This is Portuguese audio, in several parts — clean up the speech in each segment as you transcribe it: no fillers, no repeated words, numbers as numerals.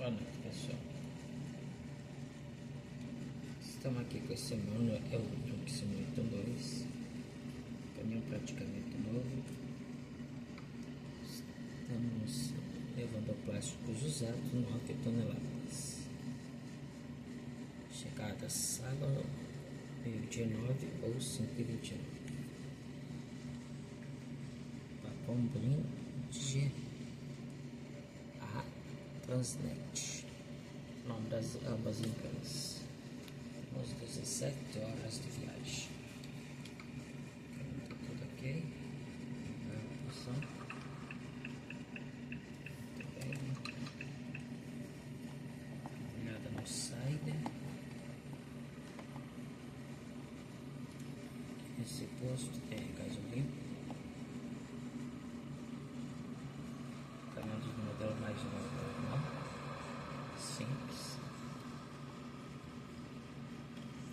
Boa noite, pessoal. Estamos aqui com esse manual, é o Truck Simulator 2, caminhão praticamente novo. Estamos levando plásticos usados no 9 toneladas. Chegada sábado, meio-dia 9 ou 5h29. Pacombrim de a Transnet. Nome das ambas empresas. Temos 17 horas de viagem. Tá tudo ok. A opção. Muito bem. Olhada no side. Esse posto tem gasolina. Caminhão de modelo mais normal. Simples.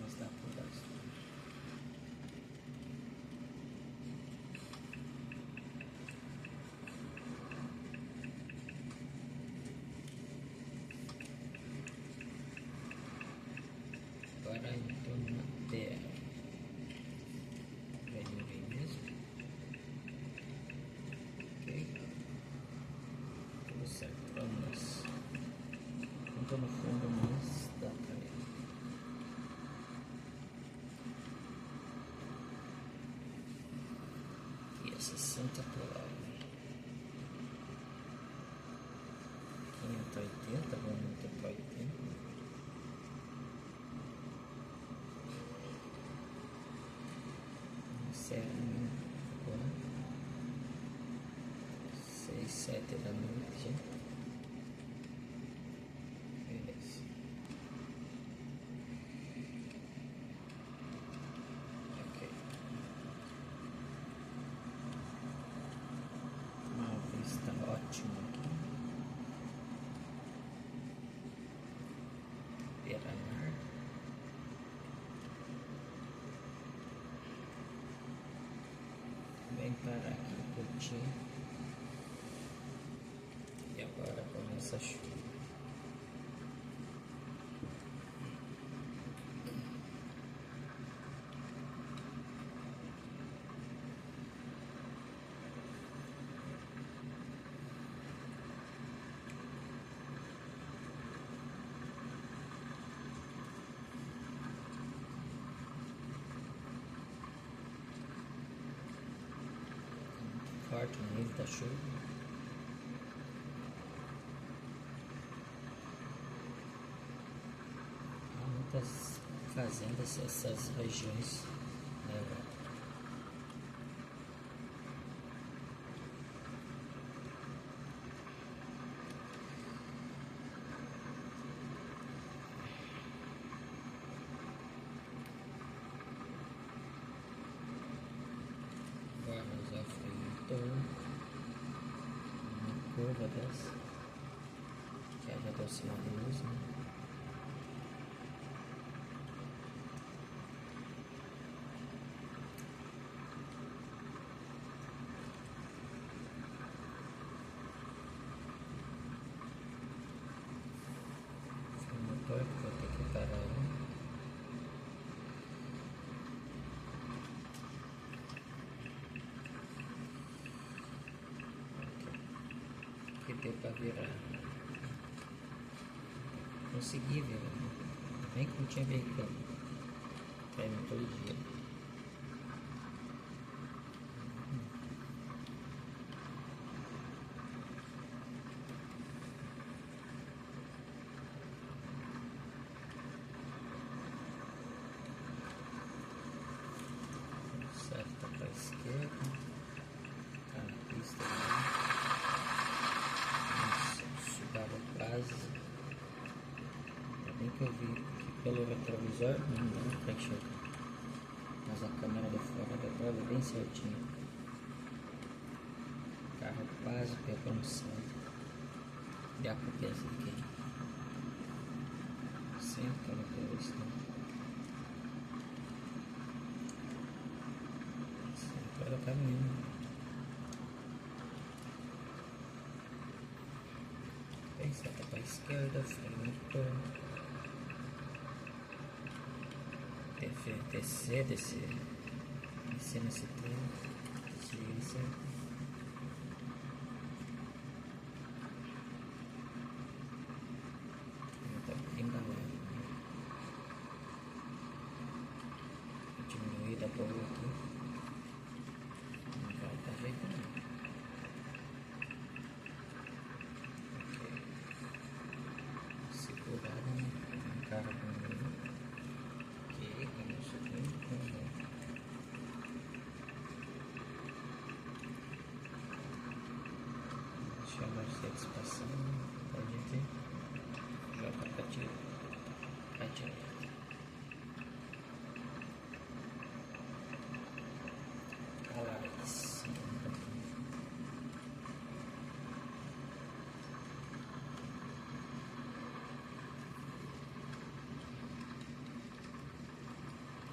Mas dá por baixo. Agora estou na BR. Vem ninguém mesmo. Ok. Tudo certo. Vamos. Não estou no fundo, mas dá pra ver. E é 60 por hora. 580, vamos meter para 80. Encerramento agora. 6, 7 da noite. Beleza. Ok. Uma vista ótima aqui. Beira-mar. Vem parar aqui curtir. E agora começa a chuva. Forte o nível da chuva. Há muitas fazendas nessas regiões na Europa. Vamos ao freio uma curva dessa, que é já deu sinal de luz, né? Freio motor que vou ter que parar um. Que deu para virar. Consegui virar. Bem que não tinha veículo. Treme todo dia. Certo para a esquerda. Tá na pista ali. Chegava quase. Ainda bem que eu vi que pelo retrovisor não dá para enxergar. Mas a câmera de fora dá pra ver bem certinho. O carro quase pegou no céu. E a cabeça de quem? Sempre que ela pegou isso, né? Sempre era o caminho. Ok, seta para a esquerda, freio motor. Descer nesse trem. Desvio certo. Tá embalado. Diminuir da boa aqui. Não vai dar jeito não. Ok. Segurado no carro com ele. Ok, vamos subir. Deixa a Mercedes passando. Pode ver. Joga para direita. Alares.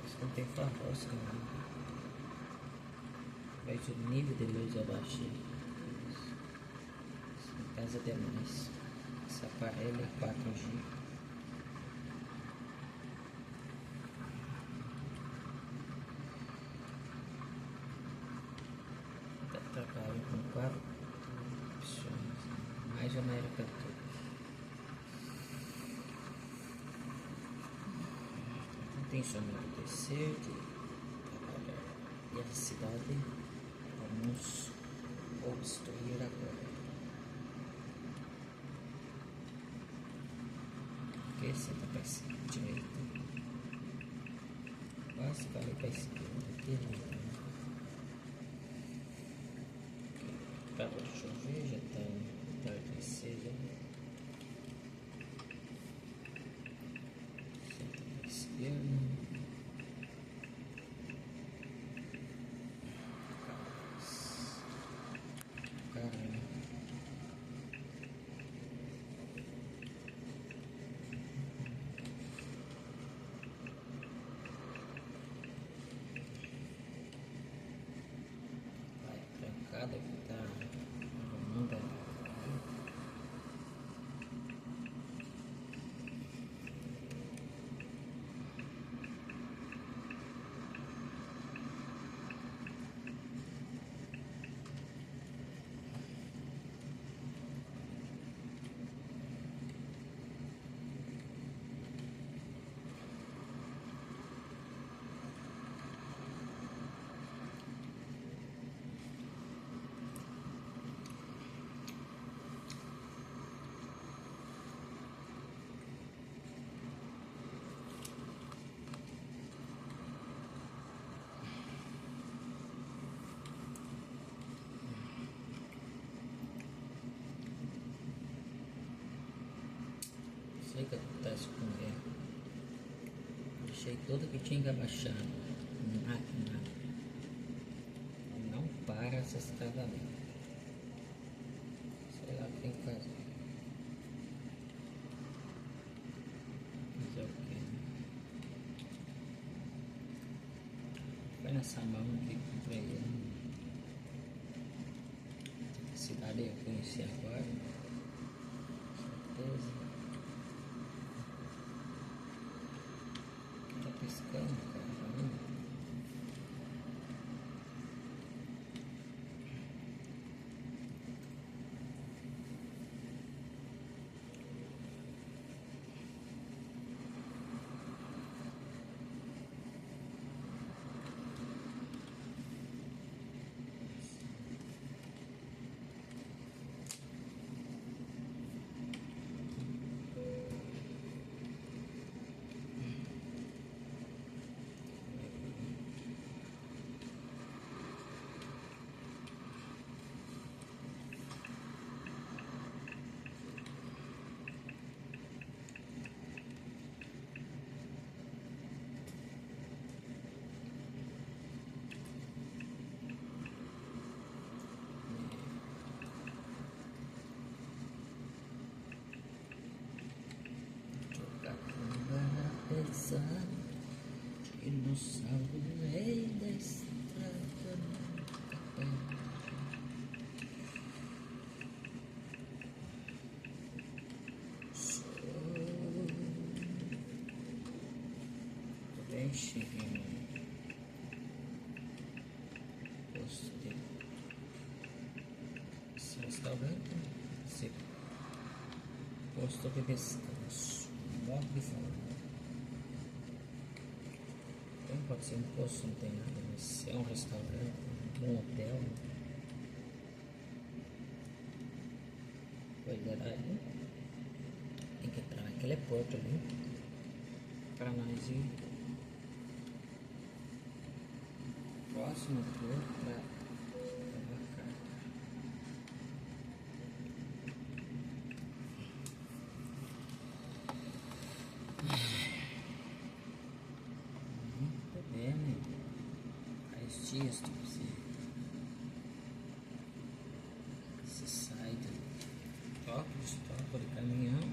Isso não tem faróis, cara. Veja o nível de luz abaixo. Isso pesa demais. Esse aparelho é 4G. Trabalho com 4 opções, mais genérica toda. Tem som de descer, de trabalhar e a cidade. Vamos obstruir agora. Ok, senta para a direita. Quase vai para a esquerda. Direita. Acabou de chover, já está entardecer. Senta para a esquerda. Caramba. Vai, trancada que tá. Não dá. Não sei o que acontece com ele. Deixei tudo que tinha que abaixar. Nada. Não para essa estrada ali. Sei lá o que tem que fazer. Fazer o quê? Foi nessa mão que comprei ele. A cidade eu conheci agora. Certeza. Tá piscando, cara. Pesado, dinossauro, rei da estrada, nunca perde. estive no posto de esse restaurante, esse posto de descanso, modo de falar. Também pode ser um posto, não tem nada, mas é um restaurante, um hotel. Olha aí, tem que entrar naquele porto ali para nós ir próximo porto para embarcar. Muito bem, né? Faz dias que você sai do toque de caminhão e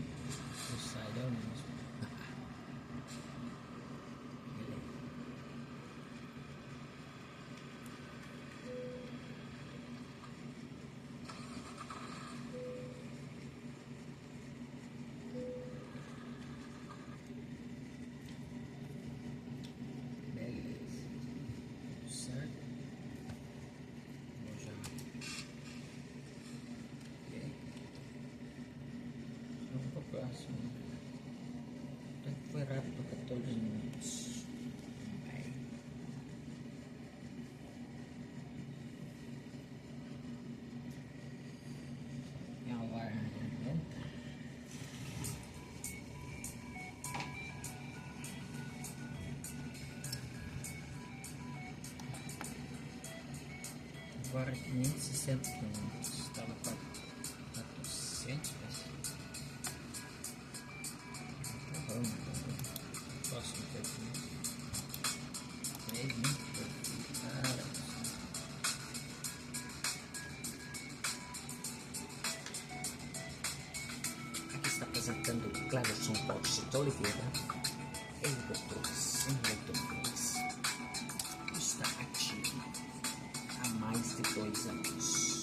sai da mesmo. Beleza, certo? Vou já. Ok. Vamos para o próximo. Até que foi rápido, 14 minutos. Aí. É o ar, né? Agora 560 km. Estava 400, mas tá bom, então. Próximo perfil. 3 perfil. Cara, aqui está apresentando Cleverson Borges de Oliveira, eleitor sem leitores. Está ativo há mais de 2 anos.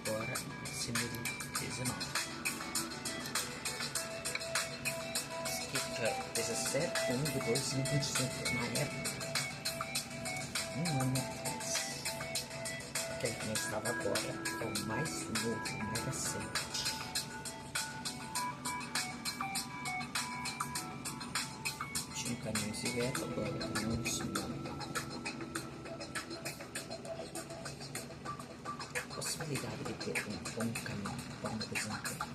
Agora, número 19. Escrita 17 de 2025, na época, um ano atrás. Aquele que não estava agora é o mais novo, mais recente. Tinha um caminhão direto, agora caminhão de cima. Possibilidade de ter um bom caminho, bom desempenho.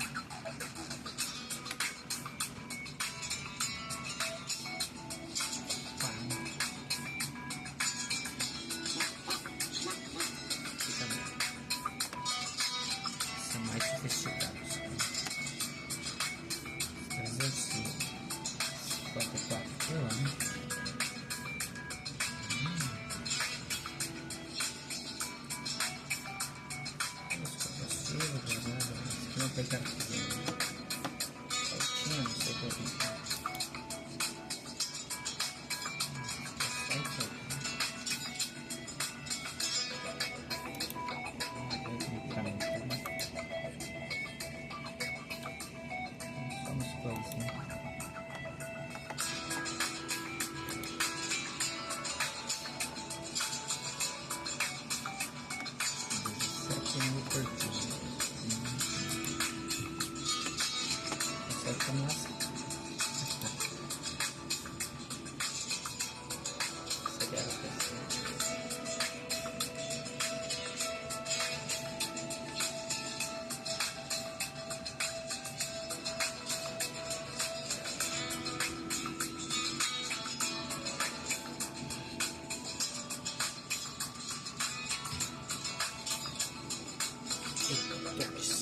São mais sofisticados. 354 quilômetros. Não pegar altinha, não sei qual é. Somos coisinhas. Nossa.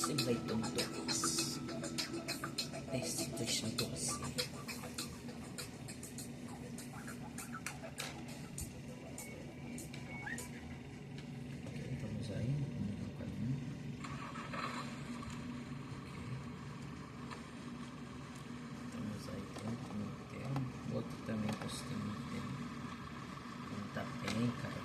Simulator 2. Destination 12. Vamos aí, vamos mudar o caminho. Estamos aí pronto no hotel. O outro também conseguiu manter. Não tá bem carregado.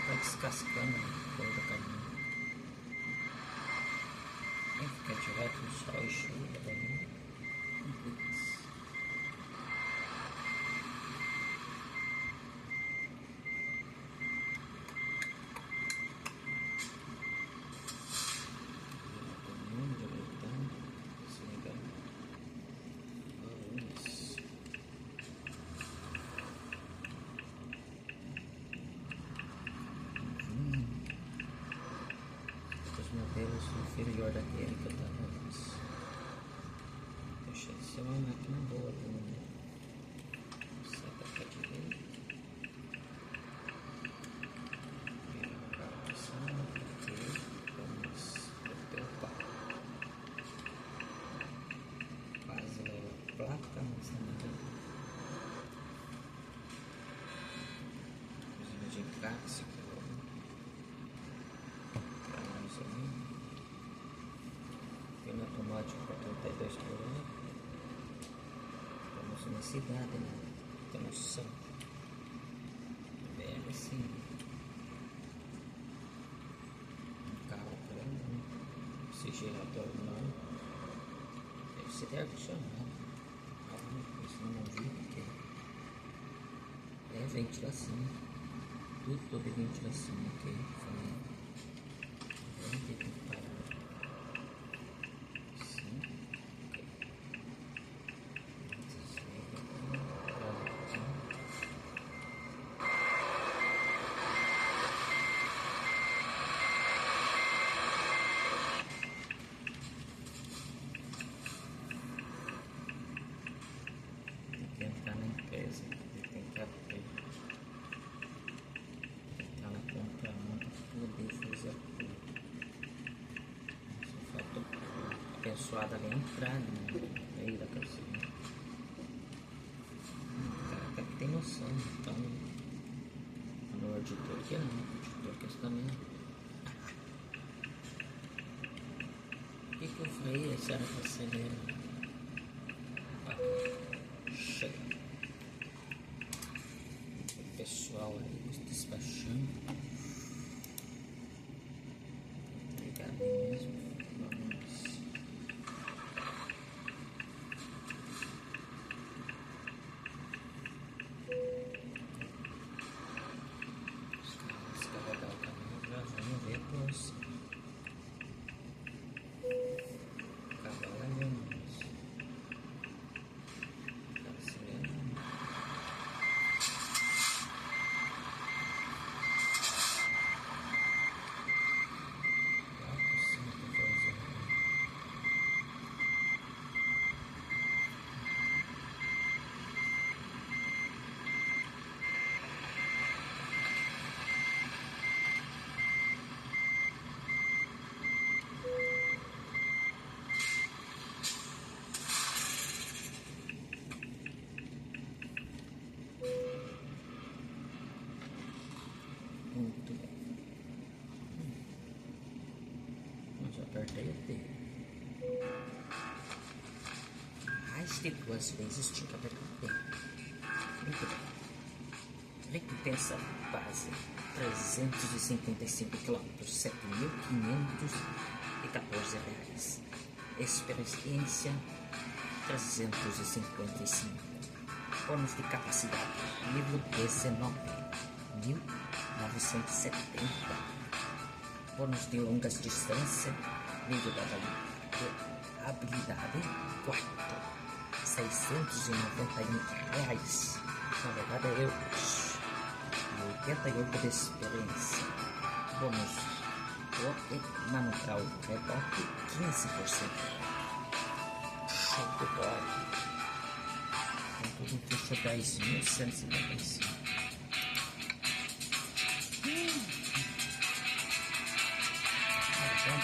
Vai descascando a cor da caminha. Tem que ficar direto no sol e chuva também. Modelos inferior daquele que eu tava antes. Deixa de ser uma máquina boa, viu? Seta pra direita. Vira a colocação. Ok. Vamos meter o pau. Quase leva a placa, mas também. Cozinha de encaixe. Pino automático para 32 km. Estamos na cidade, né? Tem noção. Bem assim. Um carro grande, esse gerador não. Deve ser de ar-condicionado. Isso eu não vi porque é ventilação. Tudo de ventilação, ok? Vamos ter que parar. Entrar na empresa, ele tem que abrir, entrar na compra para poder fazer tudo. Só falta a abençoada ali entrar no meio da carroceria. O cara que tem noção, então no auditor que não, o auditor que também. O que eu falei? Essa era para acelerar. Chega. O pessoal aí despachando. Obrigado mesmo. Vamos. Descarregar o caminho. Já vamos ver pois. Cavalo. Muito bem. Mas eu apertei o T. Arraste 2 vezes, tinha que apertar o T. Muito bem. Recompensa base: 355 km, R$7.514. Experiência: 355. Bônus de capacidade: nível 19, 1970. Bônus de longas distâncias: nível da habilidade 4, R$691. Na verdade é euros. 88 de experiência. Bônus e manobrar o rebote 15%. Show de bola. Tudo fecha 10.155. Então,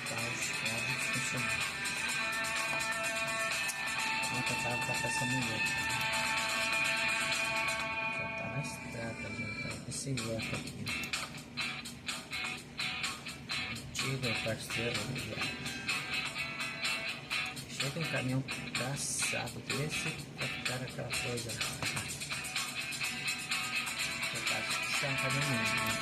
tá os funcionando. Já tá na estrada, já tá com esse bloco aqui. Antigo parceiro do viado. Chega um caminhão caçado desse pra ficar aquela coisa. Eu acho que isso é um caminhão mesmo, né?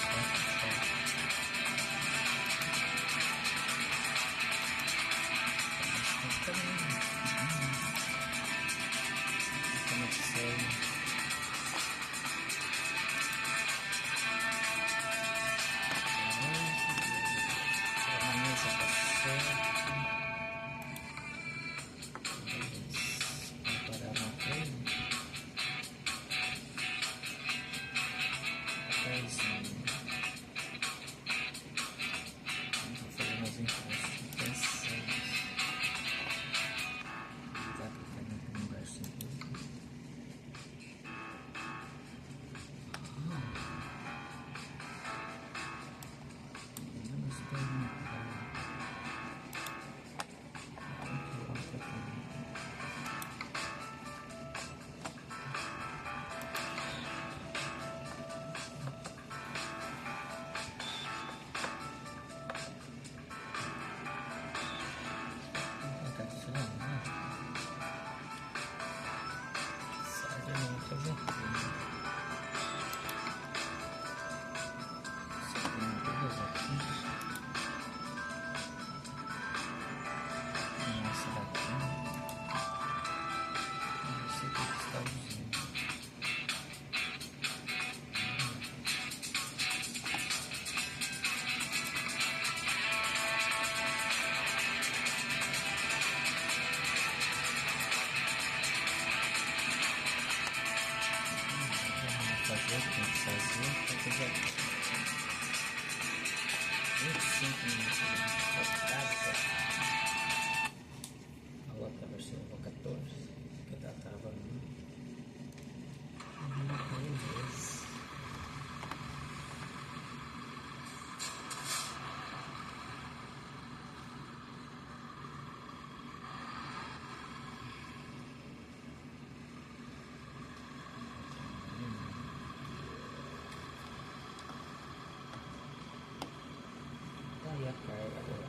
Aí a carga agora.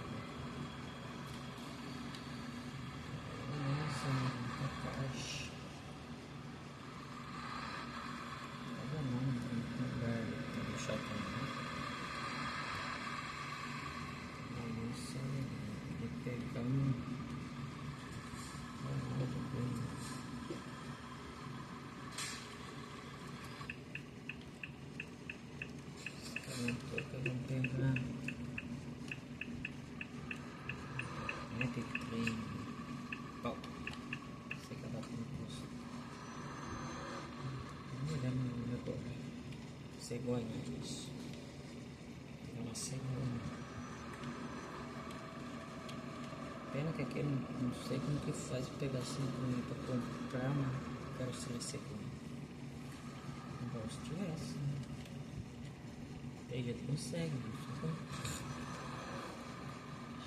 Nossa, muita caixa. Tá bom, não lugar pra deixar também. Isso de pegar um outro coisa. Não tô querendo pegar. Tem trem. Pau. Sei que ela tá no posto. Não me lembro agora. Cegonha, isso. É uma cegonha. Pena que aqui eu não sei como que faz pra pegar cegonha pra comprar, mas quero ser cegonha. Não gosto de essa. Tem jeito que consegue, não sei.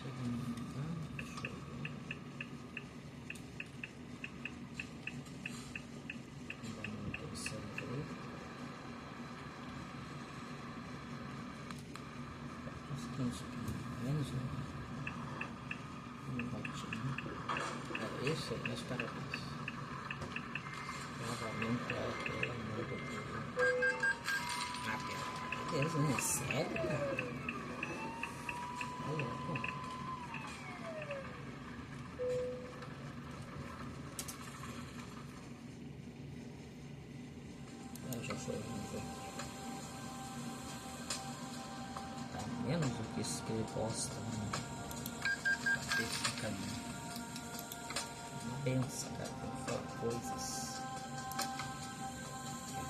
Chegando no carro. Uns menos, né? Batinho. É isso, meus parabéns. Novamente, pelo amor de Deus. Ah, pelo amor de Deus, né? É sério, cara? Olha, pô. Ah, já foi, não foi. Menos do que isso que ele gosta, né? Esse caminho. Uma benção, cara. Tem que falar coisas.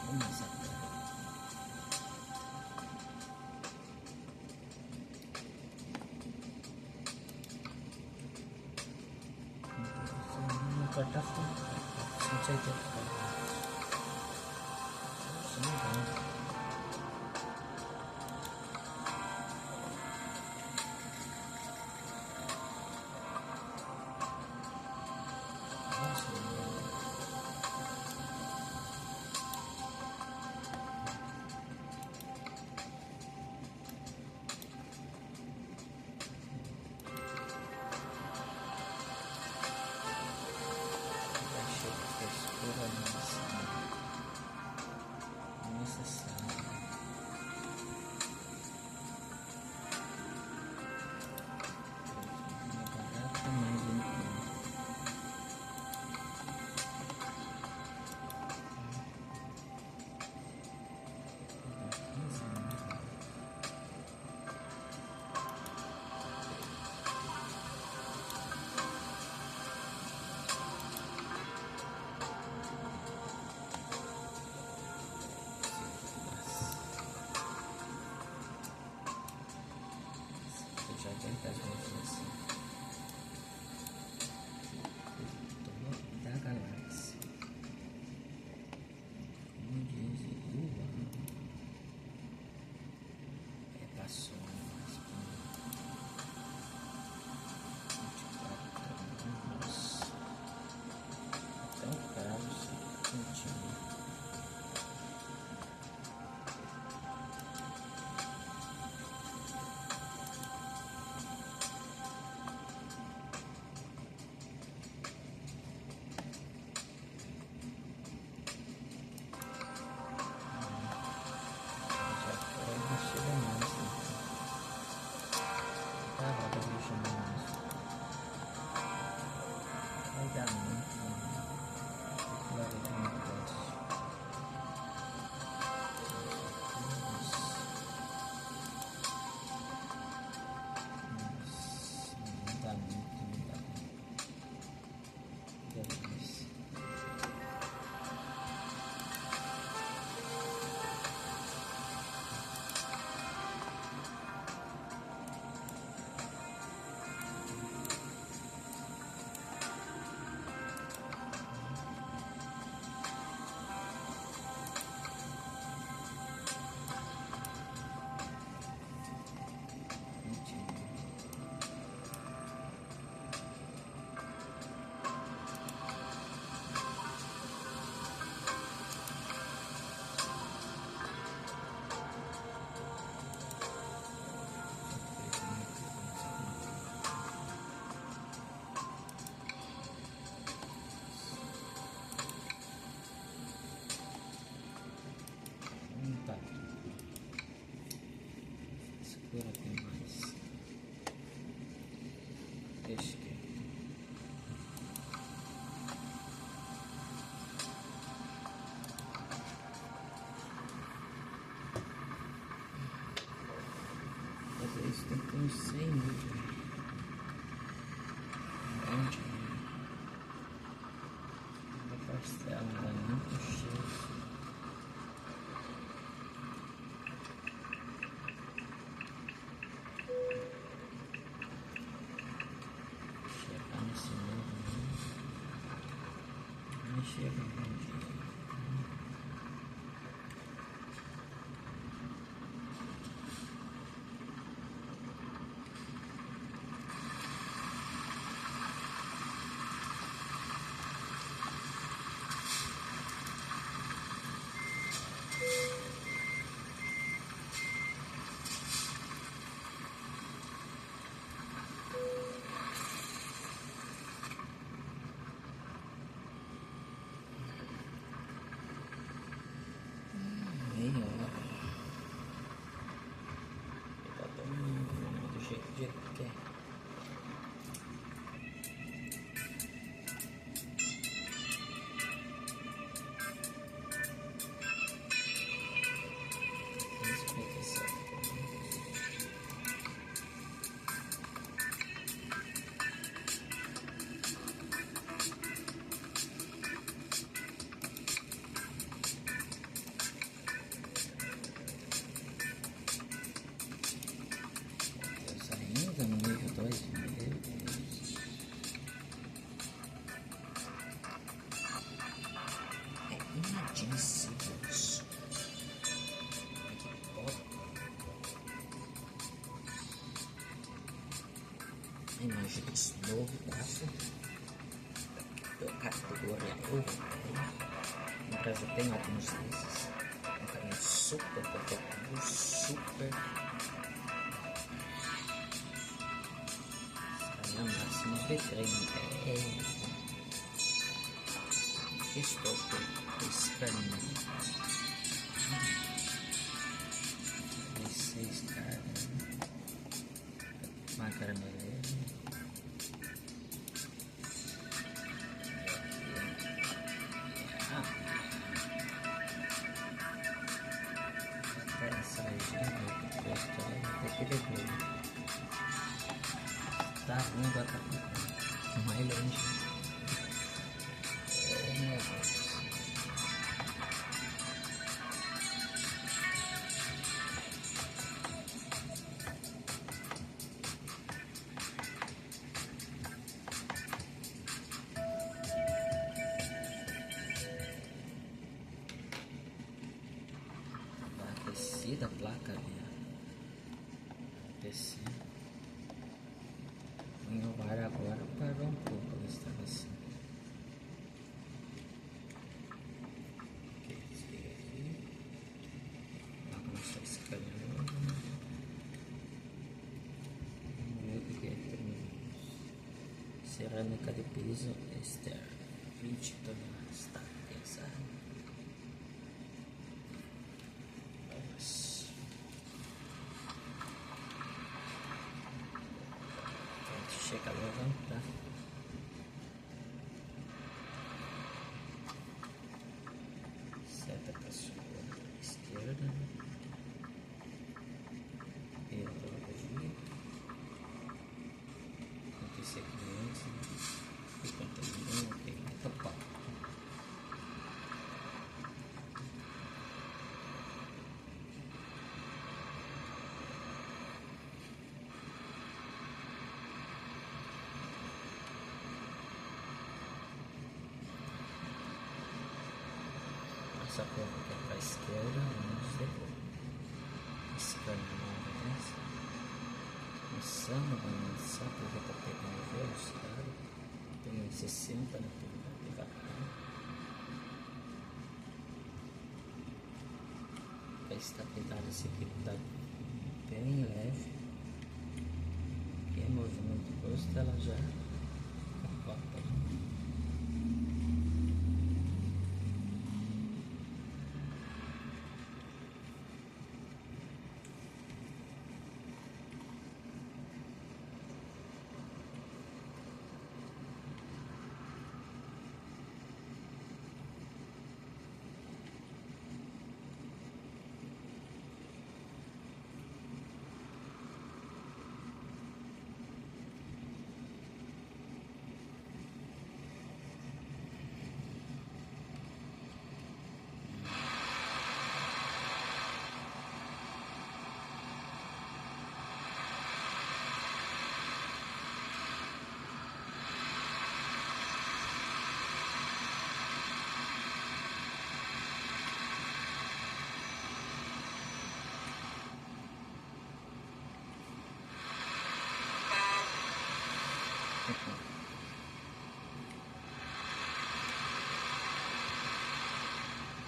Vamos saber. Uma quarta-feira. 180 cara. Isso não dá. Ela não vai nem puxar. Chegar nesse novo, nem chega bom dia. Meia hora. Tá todo mundo do jeito que quer. Ainda no nível 2, meu Deus. É inadmissível isso. Que pode. Imagina isso novo, braço. Eu categoria no Brasil tem alguns desses. Um caminho super competitivo, super. Máximo B3 estou escaneando esses caras marcar amarelo até essa região tem que depois tá ruim da capital mais longe. Meu Deus. Tá aquecida a placa ali. Aquecida. O ar agora parou um pouco, ele estava assim. Desliga aqui. Vai começar a escanear. Vamos ver o que é que temos. Cerâmica de piso externo. 20 toneladas. Tá pesado. Vamos. Chega a levantar. Seta para a sua esquerda. Pedologia. 56 clientes. 51, ok. Opa. Essa curva aqui é para a esquerda, vamos ver. Escanear uma vez. Começando a avançar, porque está pegando velocidade. Tem 60 na curva, devagar. A estabilidade desse aqui está bem leve. E é movimento brusco, ela já capota.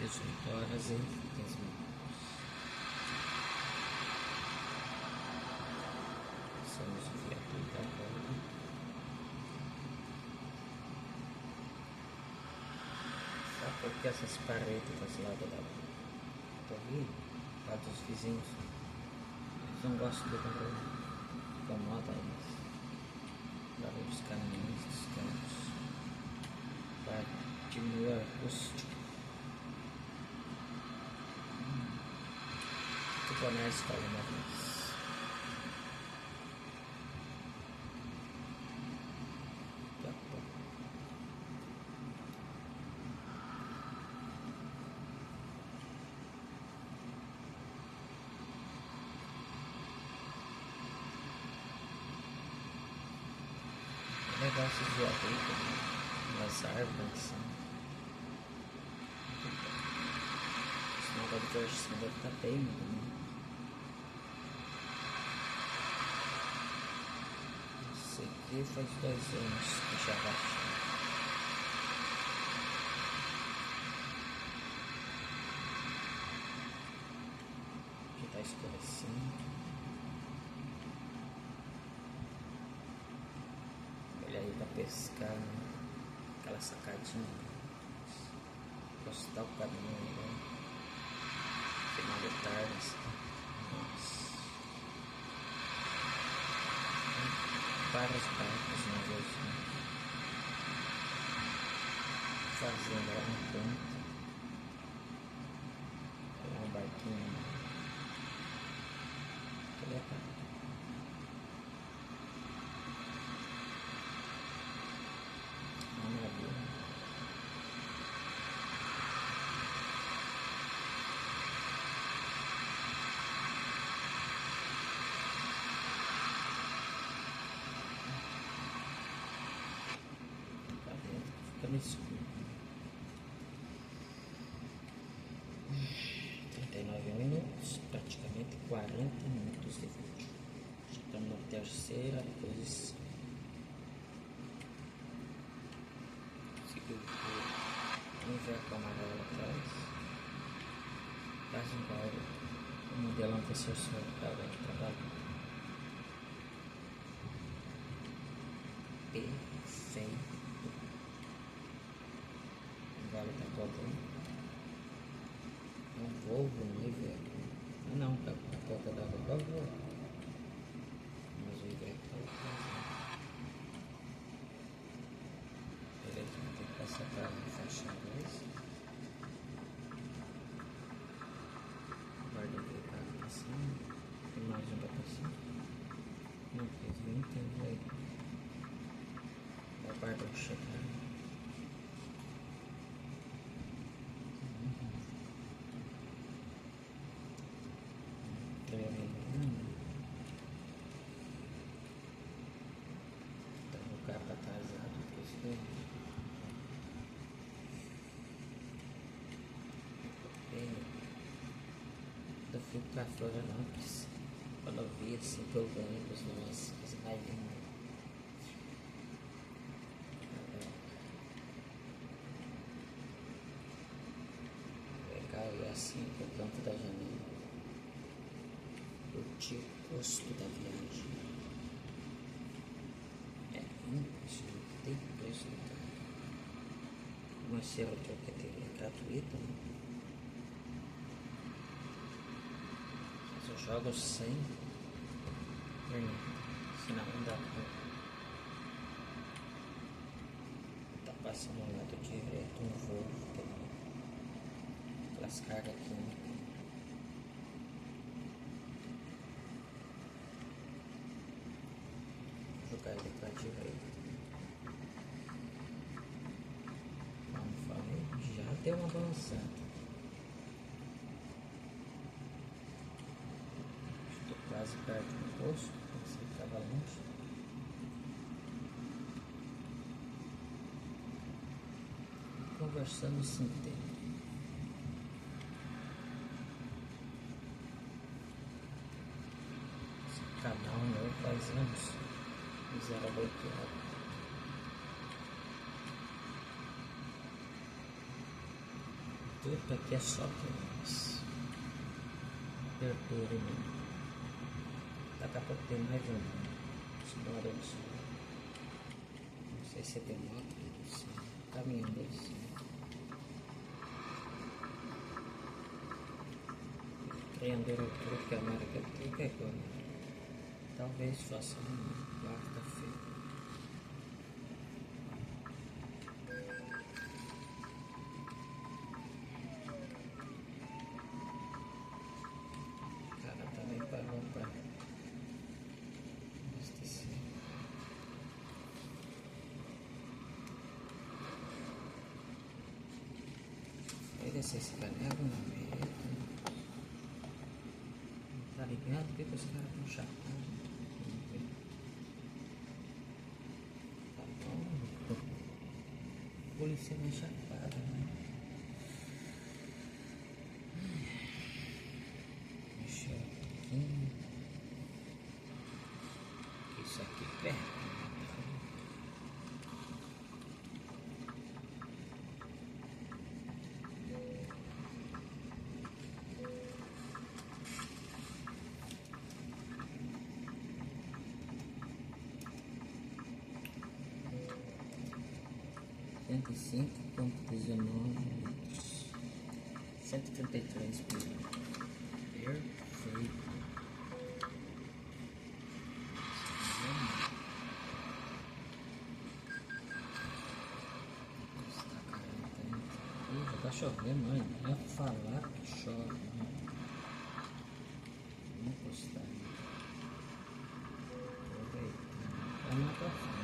18h15. Passamos o fiatura da corda. Só porque essas paredes desse lado da torre, lá dos vizinhos, eles não gostam de barulho, incomoda eles. Barulho dos caminhões, dos carros, para diminuir o acústico. Tu conhece alguma vez? Negócios de abrigo, umas árvores assim. Esse negócio de hoje sim deve estar bem, né? Isso aqui faz 2 anos que já baixou. Aqui está escurecendo. Olha aí pra pescar, né? Aquela sacadinha. Postar o caminho, né? Final de tarde. Nossa. Vários barcos na vez, né? Fazendo lá no canto. Olha um barquinho. Que legal. Fica no escuro. 39 minutos, praticamente 40 minutos de vídeo. Já estamos na terceira posição. Conseguiu ver um veco amarelo atrás. Quase igual o modelo antecessor da de trabalho. Perfeito. O vale tá todo. É um Volvo, né, velho? Ah não, a porta da roupa voa. Mas o Iveco tá atrás. Beleza, vou ter que passar pra faixa 2. Guarda aquele carro pra cima. Tem mais um pra passar. Não fez 20 aí. Aguarda chegar. Tá no carro atrasado, porque isso daí. Eu fui pra Florianópolis. Quando eu vi assim pelo ônibus, nossa, coisa mais linda. Legal, e assim pro canto da janela. Curti o custo da viagem. É impressionante, tem preço do carro. Uma célula que é gratuita, né? Mas eu jogo sem internet, senão não dá pra. Tá passando um lado direto, um Volvo também. Aquelas cargas químicas. Vou jogar ele pra direita. Como falei, já deu uma avançada. Estou quase perto do posto, pensei que estava longe. Conversando sem tempo. Esse canal meu faz anos mas era bloqueado. Tudo aqui é só tênis. Verdura, né? Daqui a pouco tem mais um. Bora do sul. Não sei se tem moto do sul. Caminhão do sul. Empreendedor Truque América Truque é quando? Talvez faça quarta-feira. O cara também pagou pra abastecer. Aí descer esse caneco na meta. Tá ligado? Por que os caras estão chapados? Tá bom. Polícia é chapada, né? Deixa eu aqui. Isso aqui perto. Cento e cinco ponto 19 litros, 133 por litro. Perfeito. Tá chovendo, mãe. É falar que chove, né? Vamos encostar aí. Aproveitando. Vai lá pra frente.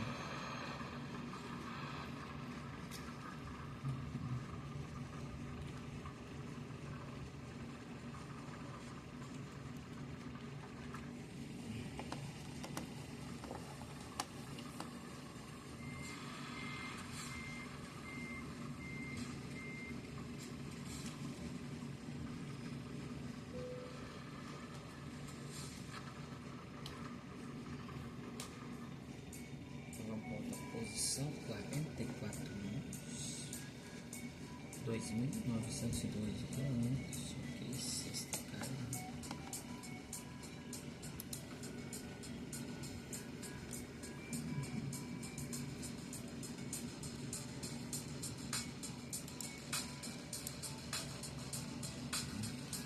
Posição 44 minutos, 2.912 quilômetros. Ok, sexta carga.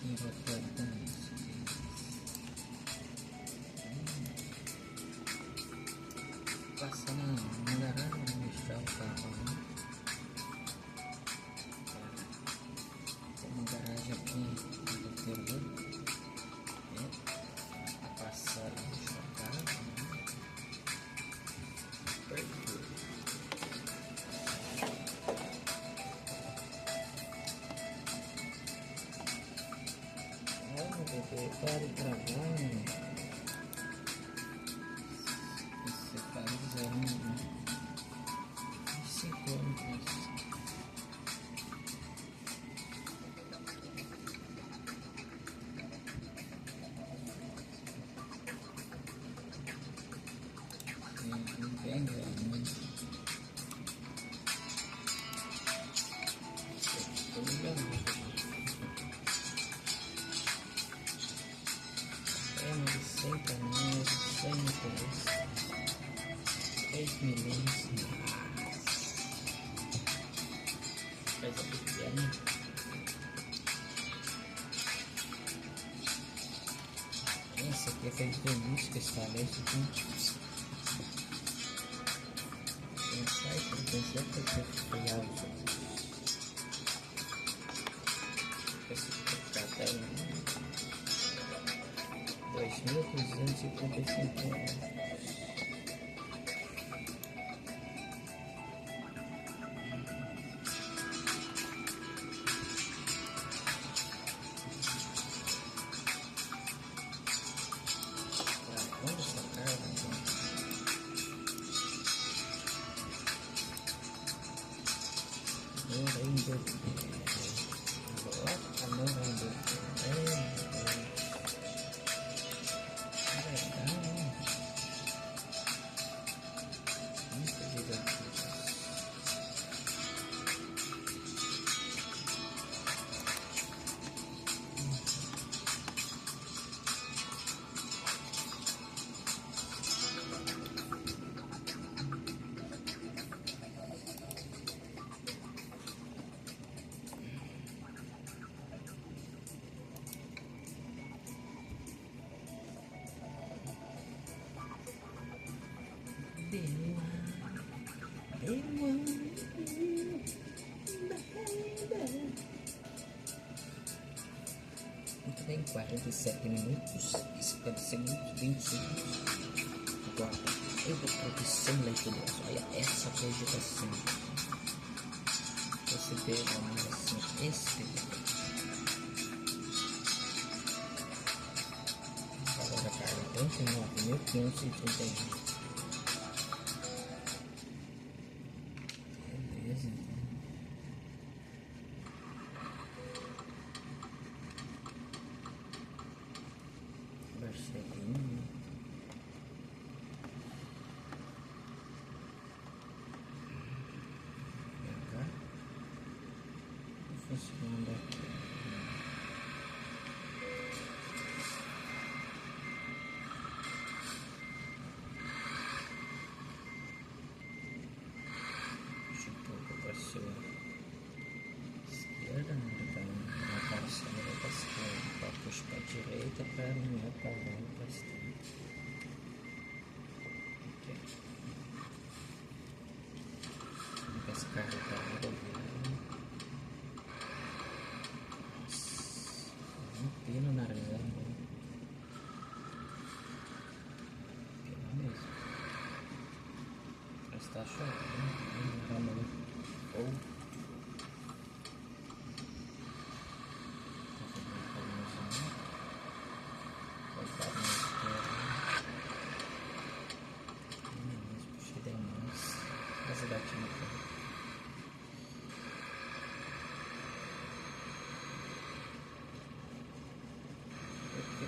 E Rotterdam. Passando na garagem, vou mostrar o carro, né? Tem uma garagem aqui no interior. A passar o carro, né? Perfeito. Olha, bebê, para de gravar, né? Esse cara usando, né? 5 anos. Bem grande. Estou ligando. É uma receita mais 100 reais. 3 milhões. Coisa pequena. Esse aqui é feito de luz que está ali. Tem site, tem certeza que foi alto. Esse aqui é 2.235 reais. Vamos sacar, Muito bem, 47 minutos e 50 segundos, 20 segundos. Agora, eu vou produção leitoras. Olha essa vegetação. Você vê uma assim espetacular. Valor da carga 39.531. Beleza, então. Barcelinho. Funcionando aqui. Puxa um pouco para a sua esquerda, né? Para a parcela da esquerda, para puxar para a direita, para alinhar para lá e para a esquerda. Aqui. Essa carga para a rodoviária. Pino na reserva. Pino mesmo. Mas tá chovendo. Vamos ou tá fazendo caminhozinho. Coitado na esquerda. Mas puxei demais. Quase bati no carro.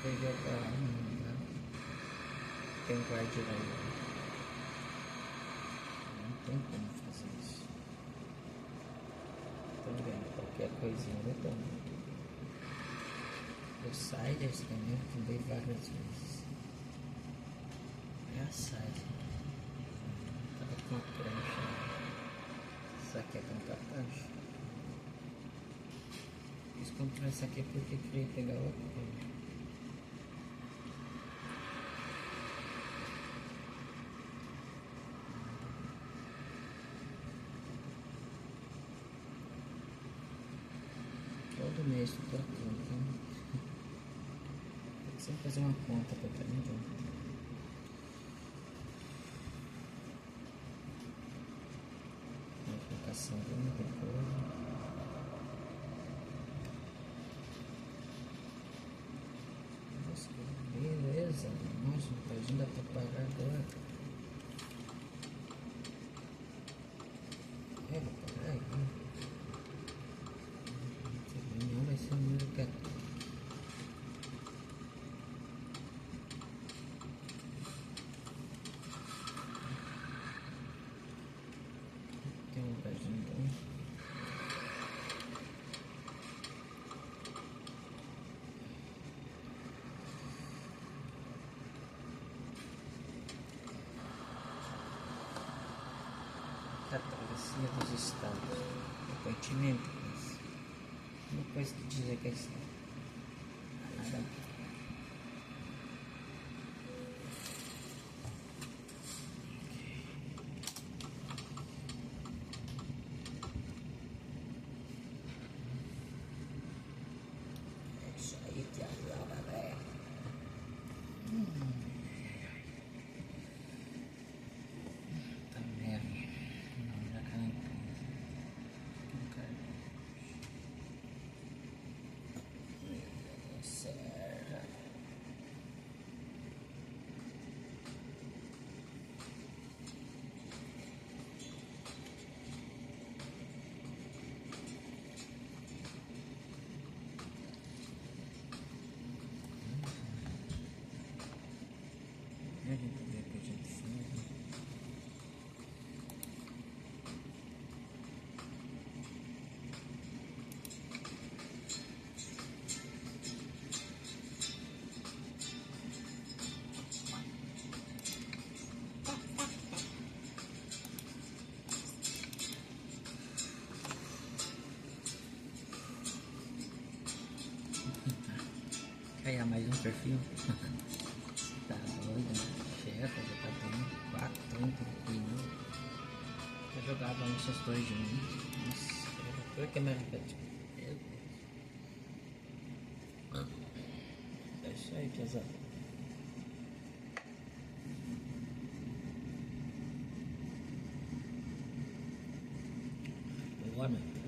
Vai jogar tem um guardião, não tem como fazer isso. Também qualquer coisinha eu tomo. O Siders também eu tomei várias vezes. É a Siders. Tava com a prancha. Isso aqui é com a prancha. Quis comprar essa aqui porque queria pegar outra prancha. Todo mês eu tô aqui, então tem que sempre fazer uma conta para ter um jogo. Aplicação de muita coisa. Nossa, que beleza! Nossa, não dá para parar agora. Vou parar aí. Não vai ser muito gato. Tem um lugarzinho bom. A travessia dos estados. O continente, mas uma coisa que dizer que é isso. Nada. É isso aí, Tiago, velho. Tá merda. Não, já caiu. Não caiu. Serra. A gente vê que a gente faz. Criar mais um perfil. Tá doido, né? Chefa, já tá dando 4 tanto. Vamos os dois juntos. Nossa, eu que é mais repete. Meu Deus. É isso aí, pesado. Igualmente.